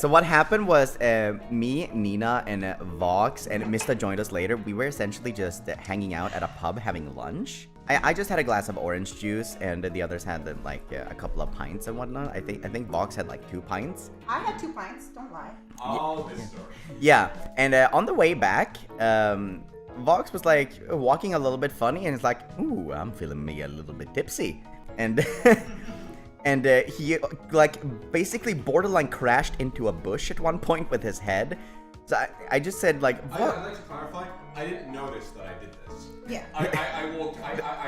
So what happened was me, Nina, and Vox, and Mysta joined us later. We were essentially just hanging out at a pub having lunch. I just had a glass of orange juice, and the others had like a couple of pints and whatnot. I think Vox had like 2 pints. I had 2 pints, don't lie. Oh, this story. Yeah, and on the way back, Vox was like walking a little bit funny, and it's like, ooh, I'm feeling maybe a little bit tipsy, and and he like basically borderline crashed into a bush at one point with his head. So I just said like, I'd like to clarify, I didn't notice that I did this. Yeah. I walked.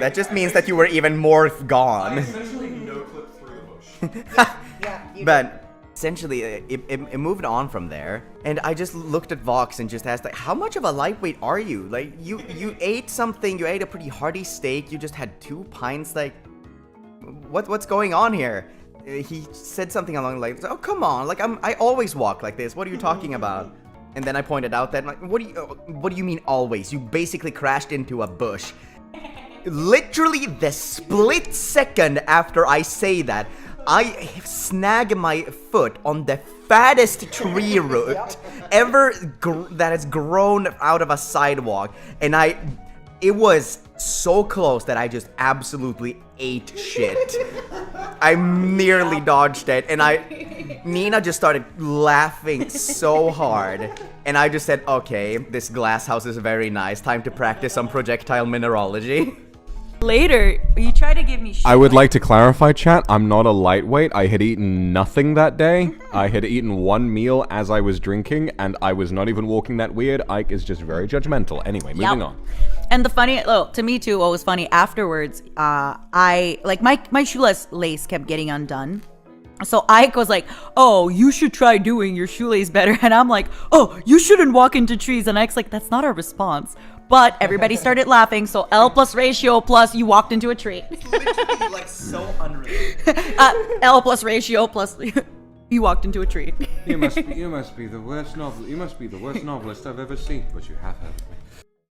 that just means that you were even more I gone. essentially no-clipped through the bush. Yeah. You But essentially, it moved on from there, and I just looked at Vox and just asked, like, how much of a lightweight are you? Like, you ate something, you ate a pretty hearty steak, you just had 2 pints, like, what's going on here? He said something along the lines, oh, come on, like, I always walk like this, what are you talking about? And then I pointed out that, like, what do you mean always? You basically crashed into a bush. Literally the split second after I say that, I snag my foot on the fattest tree root ever that has grown out of a sidewalk, and it was so close that I just absolutely ate shit. I nearly dodged it, and Nina just started laughing so hard, and I just said, okay, this glass house is very nice, time to practice some projectile mineralogy. Later, you try to give me shit. I would like to clarify, chat, I'm not a lightweight. I had eaten nothing that day. I had eaten 1 meal as I was drinking, and I was not even walking that weird. Ike is just very judgmental. Anyway, moving on. And the funny, to me too, what was funny afterwards, I, like, my shoelace kept getting undone. So Ike was like, oh, you should try doing your shoelace better. And I'm like, oh, you shouldn't walk into trees. And Ike's like, that's not our response. But everybody started laughing. So L plus ratio plus you walked into a tree. It's literally like so unreal. L plus ratio plus you walked into a tree. You must be the worst novel. You must be the worst novelist I've ever seen. But you have heard of me.